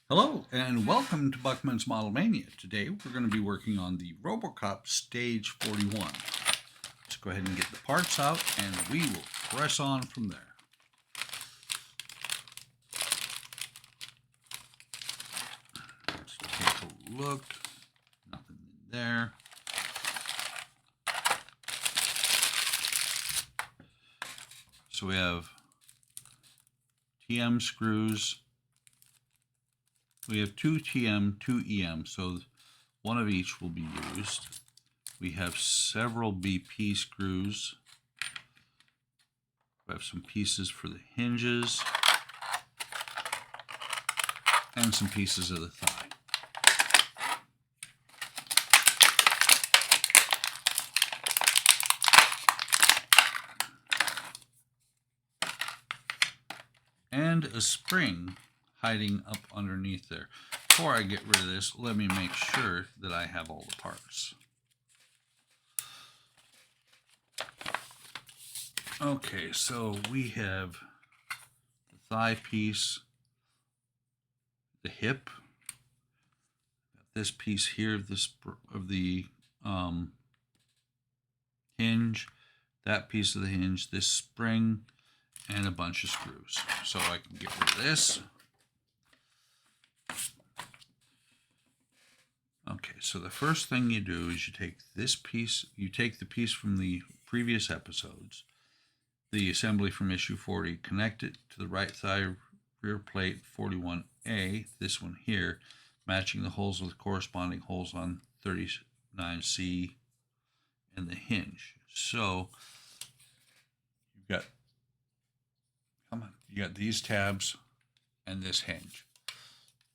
Hello and welcome to Buckman's Model Mania. Today we're going to be working on the Robocop Stage 41. Let's go ahead and get the parts out and we will press on from there. Let's take a look. Nothing in there. So we have TM screws. We have 2 TM, 2 EM, so one of each will be used. We have several BP screws. We have some pieces for the hinges and some pieces of the thigh. And a spring hiding up underneath there. Before I get rid of this, let me make sure that I have all the parts. Okay, so we have the thigh piece, the hip, this piece here of the hinge, that piece of the hinge, this spring, and a bunch of screws. So I can get rid of this. Okay, so the first thing you do is you take this piece, you take the piece from the previous episodes, the assembly from issue 40, connect it to the right thigh rear plate 41A, this one here, matching the holes with corresponding holes on 39C and the hinge. So you got these tabs and this hinge.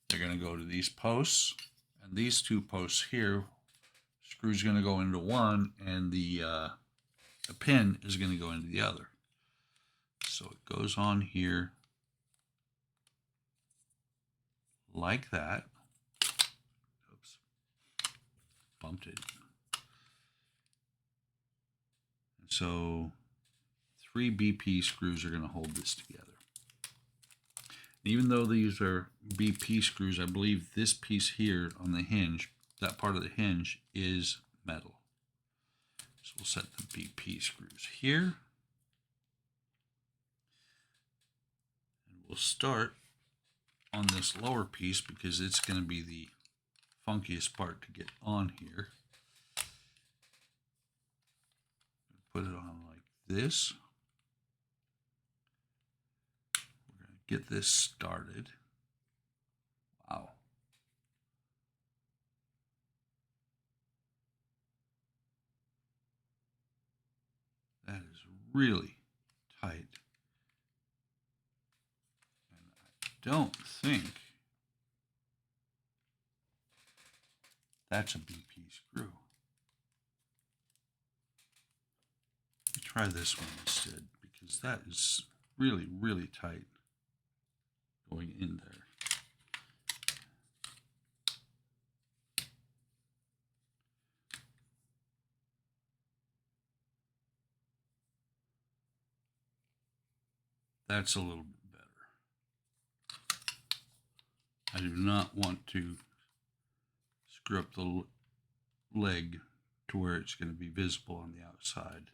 They're going to go to these posts. And these 2 posts here, screw's going to go into one, and the pin is going to go into the other. So it goes on here like that. Oops, bumped it. And so 3 BP screws are going to hold this together. Even though these are BP screws, I believe this piece here on the hinge, that part of the hinge, is metal. So we'll set the BP screws here. And we'll start on this lower piece because it's going to be the funkiest part to get on here. Put it on like this. Get this started. Wow. That is really tight. And I don't think that's a BP screw. Let me try this one instead because that is really, really tight. Going in there. That's a little bit better. I do not want to screw up the leg to where it's going to be visible on the outside.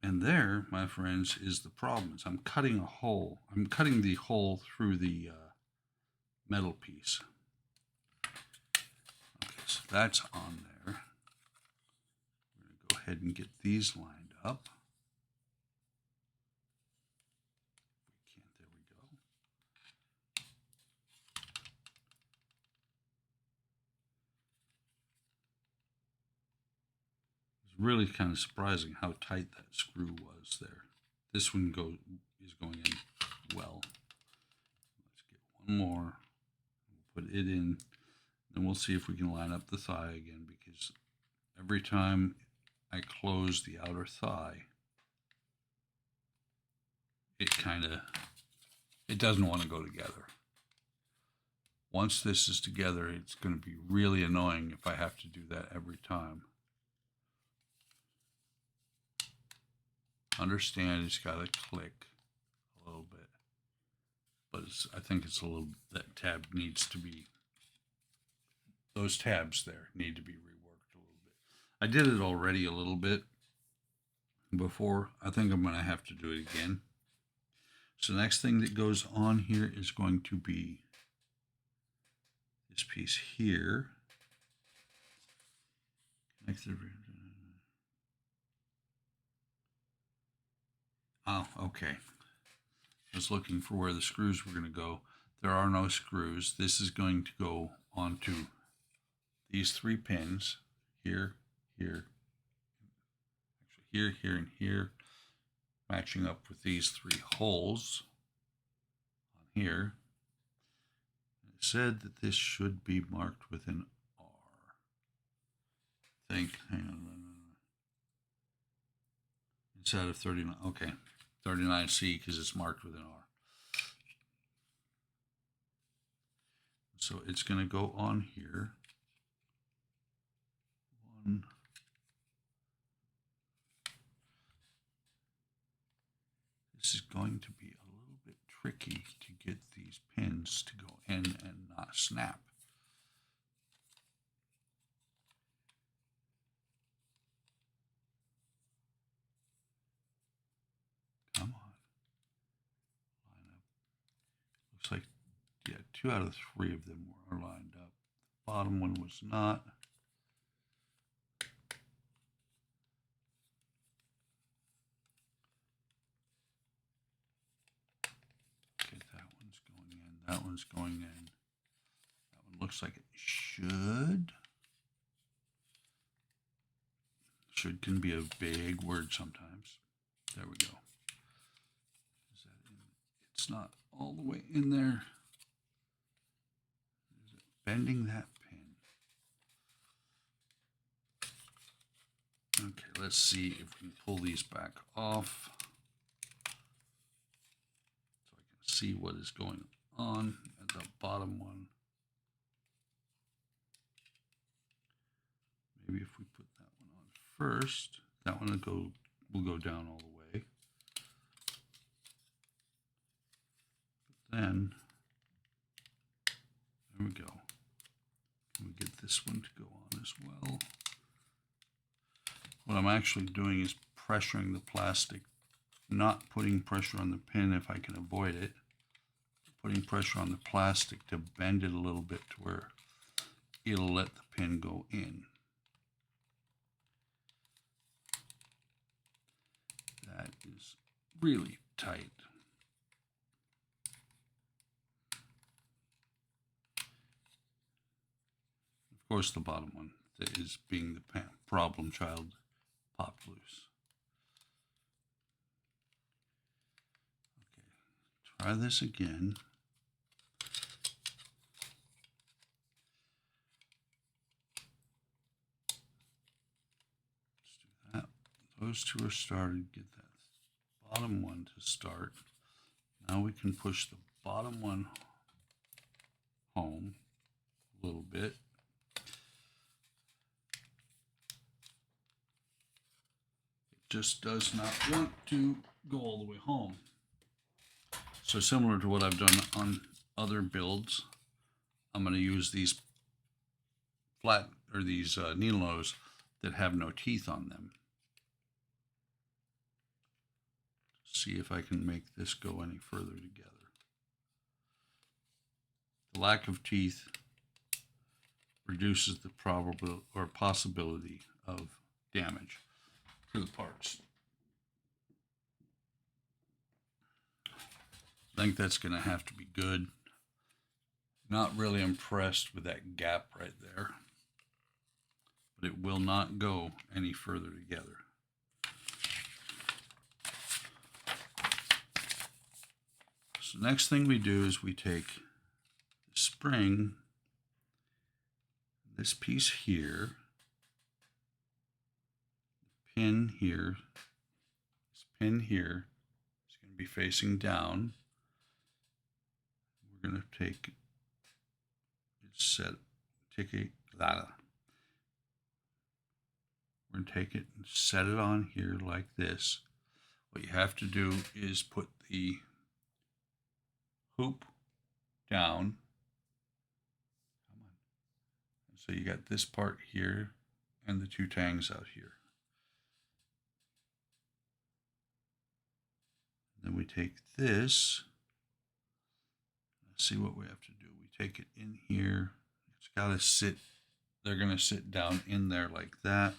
And there, my friends, is the problem. Is I'm cutting a hole. I'm cutting the hole through the metal piece. Okay, so that's on there. We're going to go ahead and get these lined up. If we can't, there we go. Really kind of surprising how tight that screw was there. This one is going in well. Let's get one more. We'll put it in. Then we'll see if we can line up the thigh again, because every time I close the outer thigh, it doesn't want to go together. Once this is together, it's going to be really annoying if I have to do that every time. understand it's got to click a little bit, but I think it's a little, that tab needs to be, those tabs there need to be reworked a little bit. I did it already a little bit before. I think I'm going to have to do it again. So the next thing that goes on here is going to be this piece here. Oh, okay. I was looking for where the screws were going to go. There are no screws. This is going to go onto these 3 pins here, here, actually here, here, and here, matching up with these 3 holes on here. It said that this should be marked with an R. I think, hang on. Instead of 39, okay, 39C because it's marked with an R. So it's going to go on here. One. This is going to be a little bit tricky to get these pins to go in and not snap. Come on. Line up. Looks like, yeah, 2 out of 3 of them are lined up. The bottom one was not. Okay, that one's going in. That one's going in. That one looks like it should. Should can be a vague word sometimes. There we go. Is that in? It's not all the way in there. Is it bending that pin? Okay, let's see if we can pull these back off so I can see what is going on at the bottom one. Maybe if we put that one on first, that one will go down all the way. But then, there we go. Can we get this one to go on as well? What I'm actually doing is pressuring the plastic, not putting pressure on the pin if I can avoid it, putting pressure on the plastic to bend it a little bit to where it'll let the pin go in. That is really tight. Of course, the bottom one that is being the problem child popped loose. Okay, try this again. Let's do that. Those 2 are started. Get that bottom one to start. Now we can push the bottom one home a little bit. It just does not want to go all the way home. So similar to what I've done on other builds, I'm going to use these flat or these needle nose that have no teeth on them. See if I can make this go any further together. The lack of teeth reduces the probable or possibility of damage to the parts. I think that's going to have to be good. Not really impressed with that gap right there, but it will not go any further together. So next thing we do is we take the spring, this piece here, pin here, this pin here is going to be facing down. We're going to take it, we're going to take it and set it on here like this. What you have to do is put the hoop down. Come on. So you got this part here and the two tangs out here. Then we take this. Let's see what we have to do. We take it in here. It's got to sit. They're going to sit down in there like that.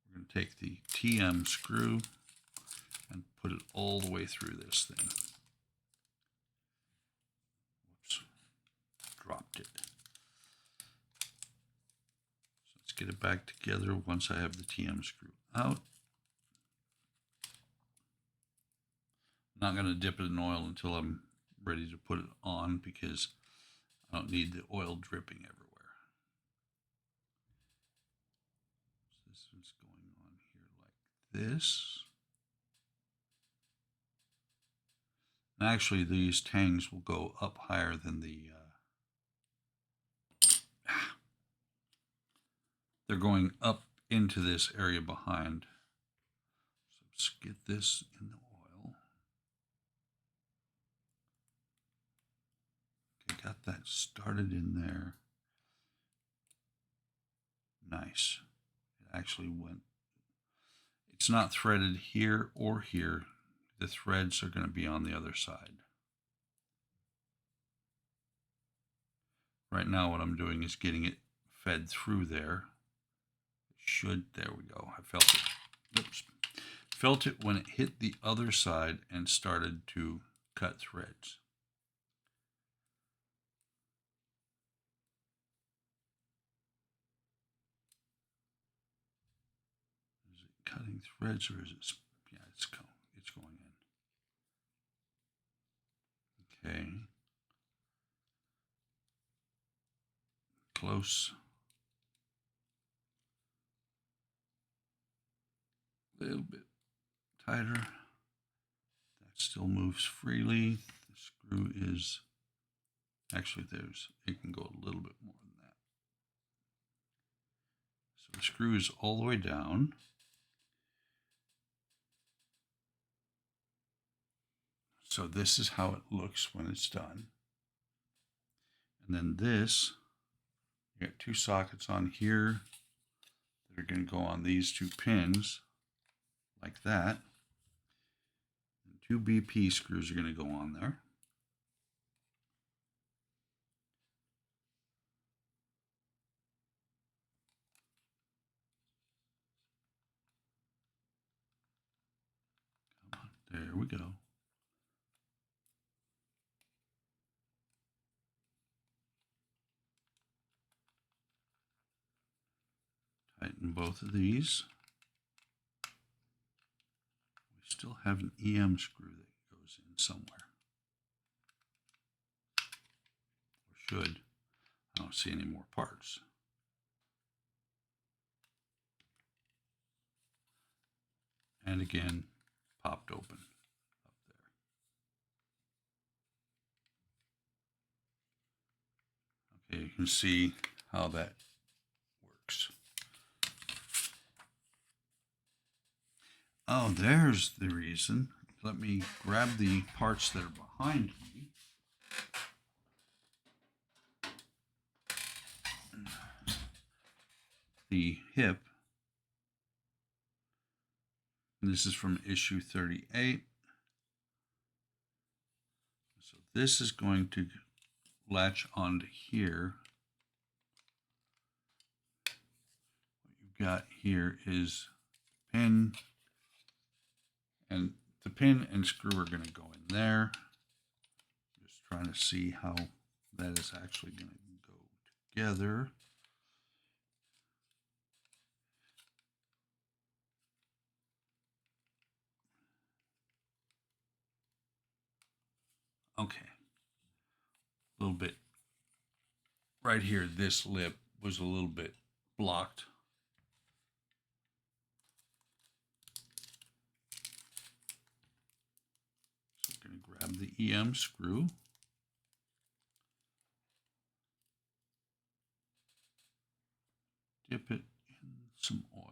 We're going to take the TM screw and put it all the way through this thing. Whoops, dropped it. So let's get it back together once I have the TM screw out. I'm not going to dip it in oil until I'm ready to put it on because I don't need the oil dripping everywhere. So this is going on here like this. And actually, these tangs will go up higher than the. They're going up into this area behind. So let's get this in the oil. Okay, got that started in there. Nice. It actually went. It's not threaded here or here. The threads are going to be on the other side. Right now what I'm doing is getting it fed through there. There we go. I felt it. Oops. Felt it when it hit the other side and started to cut threads. Is it cutting threads or is it? Yeah, it's going in. Okay. Close. A little bit tighter. That still moves freely. The screw is actually it can go a little bit more than that. So the screw is all the way down. So this is how it looks when it's done. And then this, you got two sockets on here that are going to go on these two pins like that. And two BP screws are going to go on there. Come on, there we go. Tighten both of these. We still have an EM screw that goes in somewhere. Or should. I don't see any more parts. And again, popped open up there. Okay, you can see how that works. Oh, there's the reason. Let me grab the parts that are behind me. The hip. And this is from issue 38. So this is going to latch onto here. What you've got here is pin, and the pin and screw are going to go in there. Just trying to see how that is actually going to go together. Okay, a little bit right here, this lip was a little bit blocked. So I'm going to grab the EM screw. Dip it in some oil.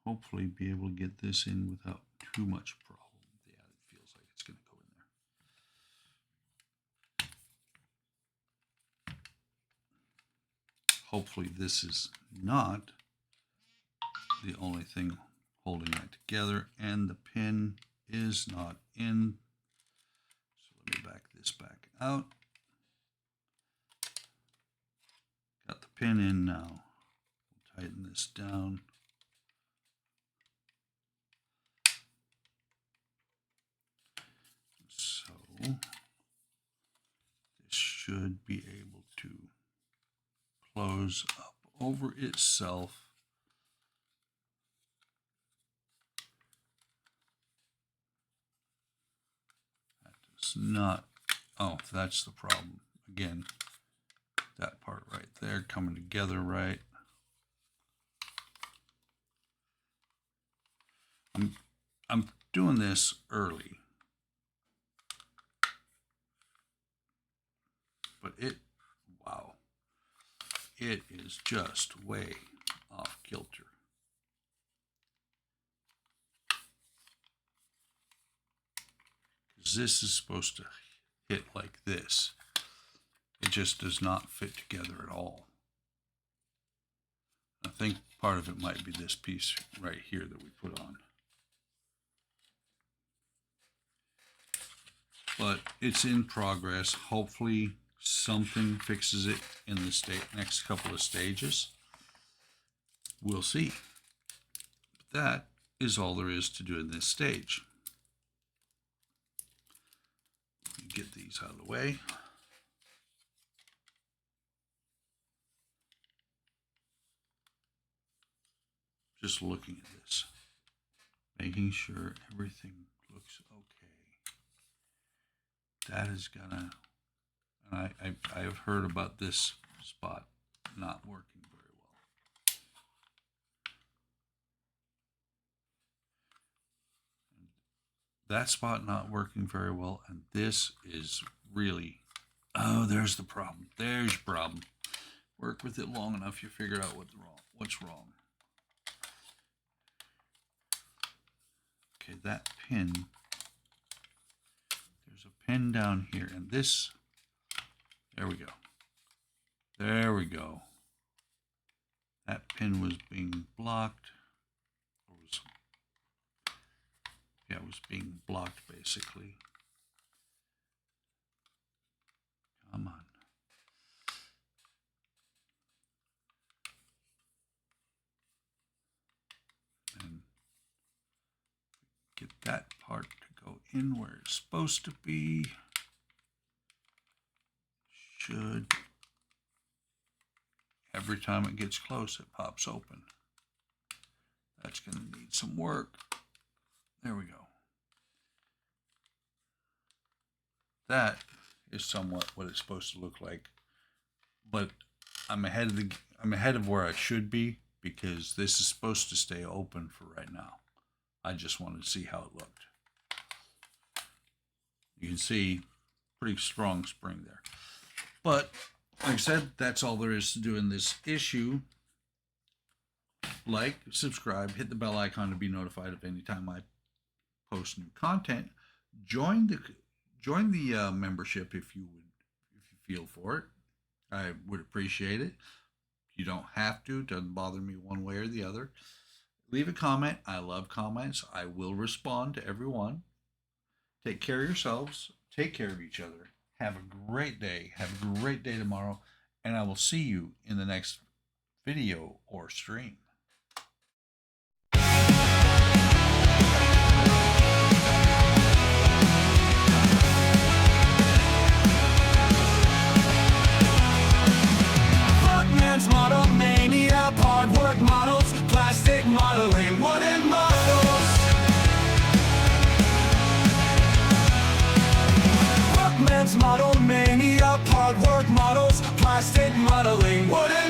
hopefully be able to get this in without too much problem. Yeah, it feels like it's going to go in there. Hopefully this is not the only thing holding that together, and the pin is not in. So let me back this back out. Got the pin in now. We'll tighten this down. So this should be able to close up over itself. That does not, oh, that's the problem. Again, that part right there coming together right. I'm doing this early, but wow, it is just way off kilter. Because this is supposed to hit like this. It just does not fit together at all. I think part of it might be this piece right here that we put on. But it's in progress. Hopefully something fixes it in the next couple of stages. We'll see. But that is all there is to do in this stage. Let me get these out of the way. Just looking at this, making sure everything looks okay. That is gonna, and I've heard about this spot not working very well. That spot not working very well, and this is really, oh, there's the problem. There's your problem. Work with it long enough, you figure out what's wrong. Okay, that pin, there's a pin down here, and this, there we go. There we go. That pin was being blocked, or was, yeah, it was being blocked basically. Come on. And get that part to go in where it's supposed to be. Should, every time it gets close, it pops open. That's going to need some work. There we go. That is somewhat what it's supposed to look like, but I'm ahead of where I should be, because this is supposed to stay open for right now. I just wanted to see how it looked. You can see pretty strong spring there. But like I said, that's all there is to do in this issue. Like, subscribe, hit the bell icon to be notified of any time I post new content. Join the membership if you feel for it. I would appreciate it. You don't have to. It doesn't bother me one way or the other. Leave a comment. I love comments. I will respond to everyone. Take care of yourselves. Take care of each other. Have a great day. Have a great day tomorrow. And I will see you in the next video or stream. Buckman's model mania, hard work models, plastic modeling, wooden models. Buckman's model mania, hard work models, plastic modeling, wooden